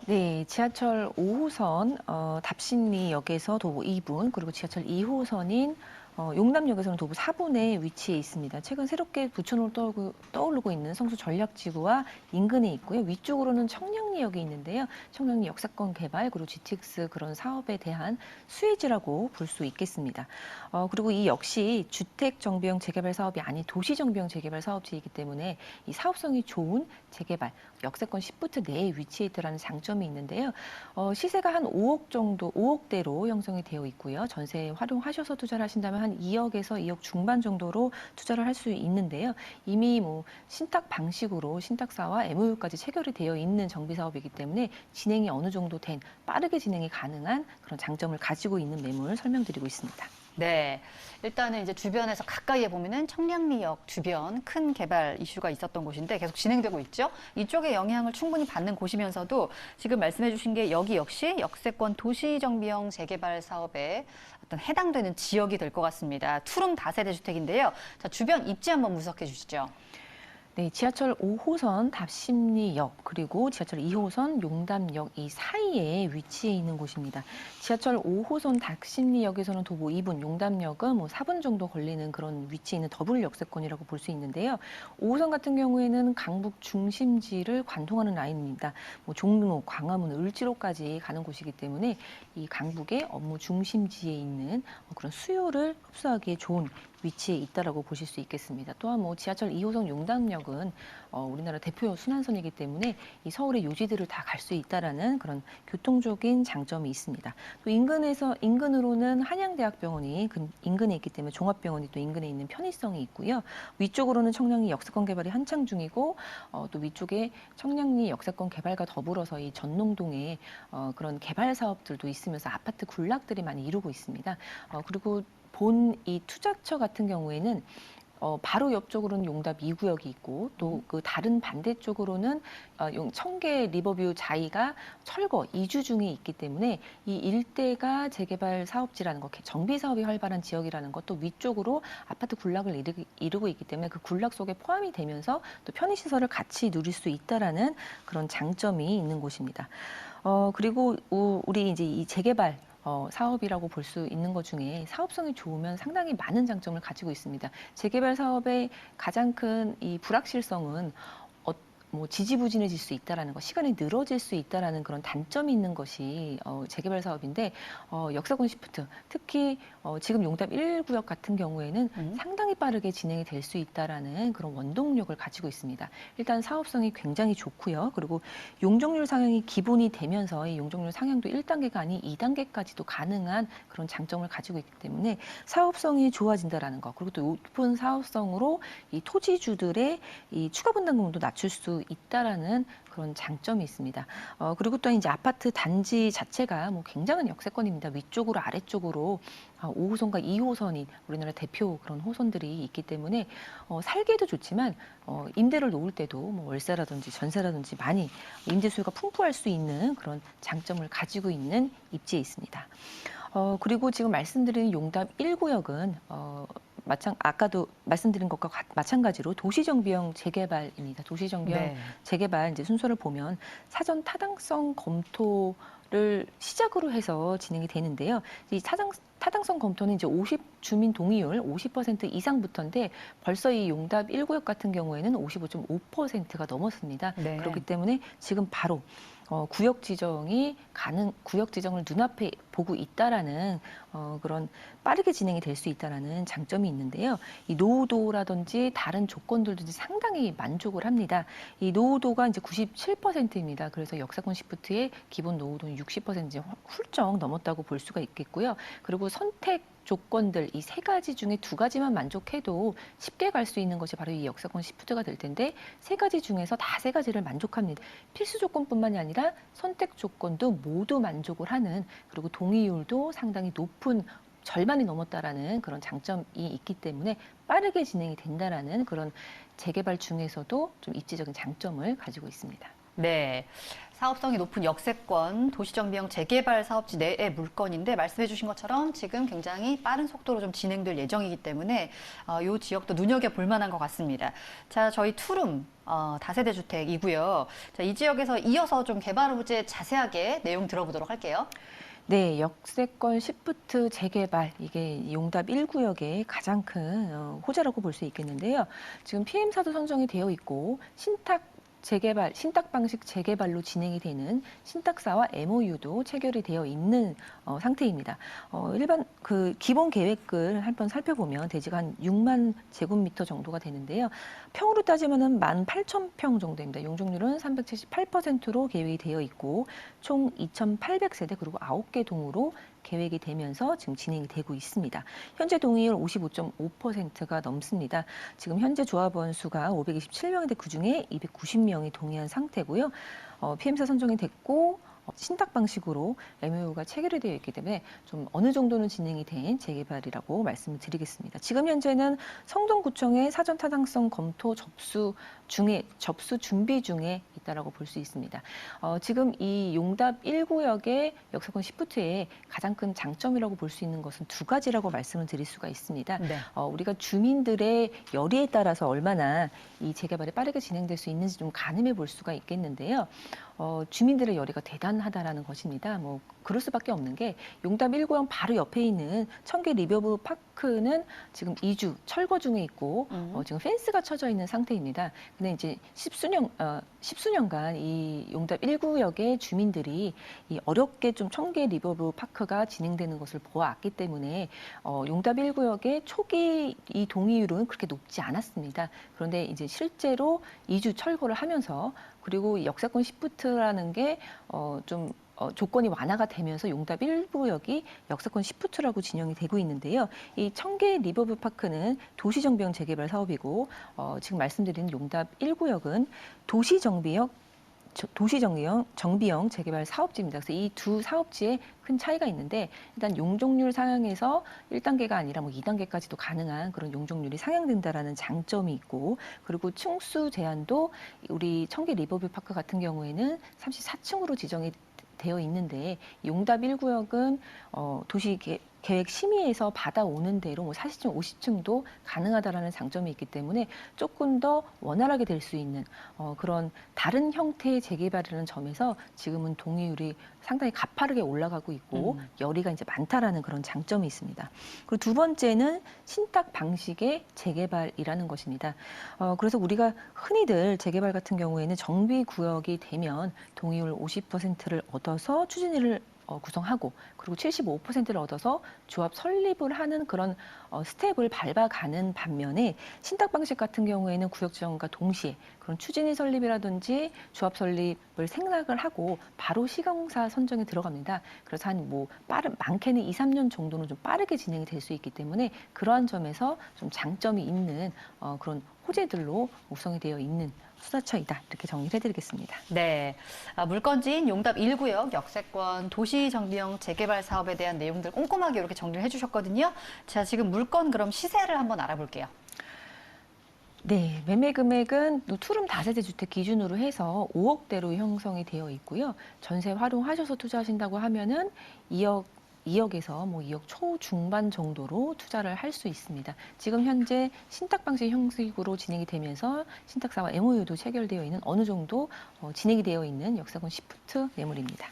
네, 지하철 5호선 답심리역에서 도보 2분, 그리고 지하철 2호선인 용남역에서는 도보 4분에 위치해 있습니다. 최근 새롭게 부천으로 떠오르고 있는 성수 전략지구와 인근에 있고요. 위쪽으로는 청량리역이 있는데요. 청량리 역사권 개발, 그리고 GTX 그런 사업에 대한 수혜지라고 볼 수 있겠습니다. 그리고 이 역시 주택정비형 재개발 사업이 아닌 도시정비형 재개발 사업지이기 때문에 이 사업성이 좋은 재개발, 역세권 10부트 내에 위치해 있다는 장점이 있는데요. 시세가 한 5억 정도, 5억대로 형성이 되어 있고요. 전세 활용하셔서 투자를 하신다면 한 2억에서 2억 중반 정도로 투자를 할 수 있는데요. 이미 뭐 신탁 방식으로 신탁사와 MOU까지 체결이 되어 있는 정비 사업이기 때문에 진행이 어느 정도 된 빠르게 진행이 가능한 그런 장점을 가지고 있는 매물 설명드리고 있습니다. 네, 일단은 이제 주변에서 가까이에 보면은 청량리역 주변 큰 개발 이슈가 있었던 곳인데 계속 진행되고 있죠. 이쪽에 영향을 충분히 받는 곳이면서도 지금 말씀해 주신 게 여기 역시 역세권 도시정비형 재개발 사업에 어떤 해당되는 지역이 될 것 같습니다. 투룸 다세대 주택인데요. 자, 주변 입지 한번 분석해 주시죠. 네, 지하철 5호선 답심리역 그리고 지하철 2호선 용담역 이 사이에 위치해 있는 곳입니다. 지하철 5호선 답심리역에서는 도보 2분, 용담역은 뭐 4분 정도 걸리는 그런 위치에 있는 더블 역세권이라고 볼 수 있는데요. 5호선 같은 경우에는 강북 중심지를 관통하는 라인입니다. 뭐 종로, 광화문, 을지로까지 가는 곳이기 때문에 이 강북의 업무 중심지에 있는 그런 수요를 흡수하기에 좋은 위치에 있다라고 보실 수 있겠습니다. 또한 뭐 지하철 2호선 용담역은 우리나라 대표 순환선이기 때문에 이 서울의 요지들을 다 갈 수 있다라는 그런 교통적인 장점이 있습니다. 또 인근으로는 한양대학병원이 인근에 있기 때문에 종합병원이 또 인근에 있는 편의성이 있고요. 위쪽으로는 청량리 역세권 개발이 한창 중이고 또 위쪽에 청량리 역세권 개발과 더불어서 이 전농동에 그런 개발 사업들도 있으면서 아파트 군락들이 많이 이루고 있습니다. 그리고 본 이 투자처 같은 경우에는 바로 옆쪽으로는 용답 2구역이 있고 또 그 다른 반대쪽으로는 청계 리버뷰 자이가 철거 이주 중에 있기 때문에 이 일대가 재개발 사업지라는 것, 정비 사업이 활발한 지역이라는 것, 또 위쪽으로 아파트 군락을 이루고 있기 때문에 그 군락 속에 포함이 되면서 또 편의시설을 같이 누릴 수 있다라는 그런 장점이 있는 곳입니다. 그리고 우리 이제 이 재개발 사업이라고 볼 수 있는 것 중에 사업성이 좋으면 상당히 많은 장점을 가지고 있습니다. 재개발 사업의 가장 큰 이 불확실성은 뭐 지지부진해질 수 있다라는 것, 시간이 늘어질 수 있다라는 그런 단점이 있는 것이 재개발 사업인데 역사권 시프트, 특히 지금 용답 1구역 같은 경우에는 상당히 빠르게 진행이 될 수 있다라는 그런 원동력을 가지고 있습니다. 일단 사업성이 굉장히 좋고요. 그리고 용적률 상향이 기본이 되면서 이 용적률 상향도 1단계가 아닌 2단계까지도 가능한 그런 장점을 가지고 있기 때문에 사업성이 좋아진다라는 것, 그리고 또 높은 사업성으로 이 토지주들의 이 추가 분담금도 낮출 수 있다라는 그런 장점이 있습니다. 그리고 또 이제 아파트 단지 자체가 뭐 굉장한 역세권입니다. 위쪽으로 아래쪽으로 5호선과 2호선이 우리나라 대표 그런 호선들이 있기 때문에 살기도 좋지만 임대를 놓을 때도 뭐 월세라든지 전세라든지 많이 임대 수요가 풍부할 수 있는 그런 장점을 가지고 있는 입지에 있습니다. 그리고 지금 말씀드린 용답 1구역은 아까도 말씀드린 것과 마찬가지로 도시정비형 재개발입니다. 도시정비형 네. 재개발 이제 순서를 보면 사전 타당성 검토를 시작으로 해서 진행이 되는데요. 이 타당성 검토는 이제 주민 동의율 50% 이상부터인데 벌써 이 용답 1구역 같은 경우에는 55.5%가 넘었습니다. 네. 그렇기 때문에 지금 바로 구역 지정을 눈앞에 보고 있다라는 그런 빠르게 진행이 될 수 있다라는 장점이 있는데요. 이 노후도라든지 다른 조건들도 상당히 만족을 합니다. 이 노후도가 이제 97%입니다. 그래서 역사권 시프트의 기본 노후도는 60% 이제 훌쩍 넘었다고 볼 수가 있겠고요. 그리고 선택 조건들 이 세 가지 중에 두 가지만 만족해도 쉽게 갈 수 있는 것이 바로 이 역사권 시프트가 될 텐데 세 가지 중에서 다 세 가지를 만족합니다. 필수 조건뿐만이 아니라 선택 조건도 모두 만족을 하는, 그리고 동의율도 상당히 높은, 절반이 넘었다라는 그런 장점이 있기 때문에 빠르게 진행이 된다라는 그런 재개발 중에서도 좀 입지적인 장점을 가지고 있습니다. 네. 사업성이 높은 역세권, 도시정비형 재개발 사업지 내의 물건인데 말씀해 주신 것처럼 지금 굉장히 빠른 속도로 좀 진행될 예정이기 때문에 이 지역도 눈여겨볼 만한 것 같습니다. 자, 저희 투룸 다세대 주택이고요. 자, 이 지역에서 이어서 좀 개발 호재 자세하게 내용 들어보도록 할게요. 네, 역세권 시프트 재개발, 이게 용답 1구역의 가장 큰 호재라고 볼 수 있겠는데요. 지금 PM사도 선정이 되어 있고 신탁 방식 재개발로 진행이 되는 신탁사와 MOU도 체결이 되어 있는 상태입니다. 일반 그 기본 계획을 한번 살펴보면 대지가 한 6만 제곱미터 정도가 되는데요. 평으로 따지면은 18,000평 정도입니다. 용적률은 378%로 계획이 되어 있고 총 2,800세대 그리고 9개 동으로 계획이 되면서 지금 진행이 되고 있습니다. 현재 동의율 55.5%가 넘습니다. 지금 현재 조합원 수가 527명인데 그중에 290명이 동의한 상태고요. PM사 선정이 됐고 신탁 방식으로 MOU가 체결이 되어 있기 때문에 좀 어느 정도는 진행이 된 재개발이라고 말씀을 드리겠습니다. 지금 현재는 성동구청의 사전 타당성 검토 접수 준비 중에 있다라고 볼 수 있습니다. 지금 이 용답 1구역의 역세권 시프트의 가장 큰 장점이라고 볼 수 있는 것은 두 가지라고 말씀을 드릴 수가 있습니다. 네. 우리가 주민들의 열의에 따라서 얼마나 이 재개발이 빠르게 진행될 수 있는지 좀 가늠해 볼 수가 있겠는데요. 주민들의 열의가 대단하다라는 것입니다. 뭐 그럴 수밖에 없는 게 용답 1구역 바로 옆에 있는 청계 리버브 파크는 지금 이주 철거 중에 있고 지금 펜스가 쳐져 있는 상태입니다. 근데 이제 십수년간 이 용답 1구역의 주민들이 이 어렵게 좀 청계 리버브 파크가 진행되는 것을 보아왔기 때문에 용답 1구역의 초기 이 동의율은 그렇게 높지 않았습니다. 그런데 이제 실제로 이주 철거를 하면서 그리고 역세권 시프트라는 게 좀 조건이 완화가 되면서 용답 1구역이 역세권 시프트라고 진영이 되고 있는데요. 이 청계 리버브 파크는 도시정비형 재개발 사업이고 지금 말씀드린 용답 1구역은 도시정비형 재개발 사업지입니다. 그래서 이 두 사업지에 큰 차이가 있는데 일단 용적률 상향에서 1단계가 아니라 뭐 2단계까지도 가능한 그런 용적률이 상향된다라는 장점이 있고 그리고 층수 제한도 우리 청계 리버뷰 파크 같은 경우에는 34층으로 지정이 되어 있는데 용답 1구역은 도시 계획 심의에서 받아오는 대로 뭐 40층, 50층도 가능하다라는 장점이 있기 때문에 조금 더 원활하게 될 수 있는 그런 다른 형태의 재개발이라는 점에서 지금은 동의율이 상당히 가파르게 올라가고 있고 열의가 이제 많다라는 그런 장점이 있습니다. 그리고 두 번째는 신탁 방식의 재개발이라는 것입니다. 그래서 우리가 흔히들 재개발 같은 경우에는 정비 구역이 되면 동의율 50%를 얻어서 추진위를 구성하고 그리고 75%를 얻어서 조합 설립을 하는 그런 스텝을 밟아가는 반면에 신탁 방식 같은 경우에는 구역 지정과 동시에 그런 추진위 설립이라든지 조합 설립을 생각을 하고 바로 시공사 선정에 들어갑니다. 그래서 많게는 2, 3년 정도는 좀 빠르게 진행이 될 수 있기 때문에 그러한 점에서 좀 장점이 있는 그런 호재들로 구성이 되어 있는 수다처이다. 이렇게 정리를 해드리겠습니다. 네. 물건지인 용답 1구역 역세권 도시정비형 재개발 사업에 대한 내용들 꼼꼼하게 이렇게 정리를 해주셨거든요. 자, 지금 물건 그럼 시세를 한번 알아볼게요. 네, 매매 금액은 투룸 다세대 주택 기준으로 해서 5억대로 형성이 되어 있고요. 전세 활용하셔서 투자하신다고 하면은 2억에서 뭐 2억 초중반 정도로 투자를 할 수 있습니다. 지금 현재 신탁 방식 형식으로 진행이 되면서 신탁사와 MOU도 체결되어 있는 어느 정도 진행이 되어 있는 역세권 시프트 매물입니다.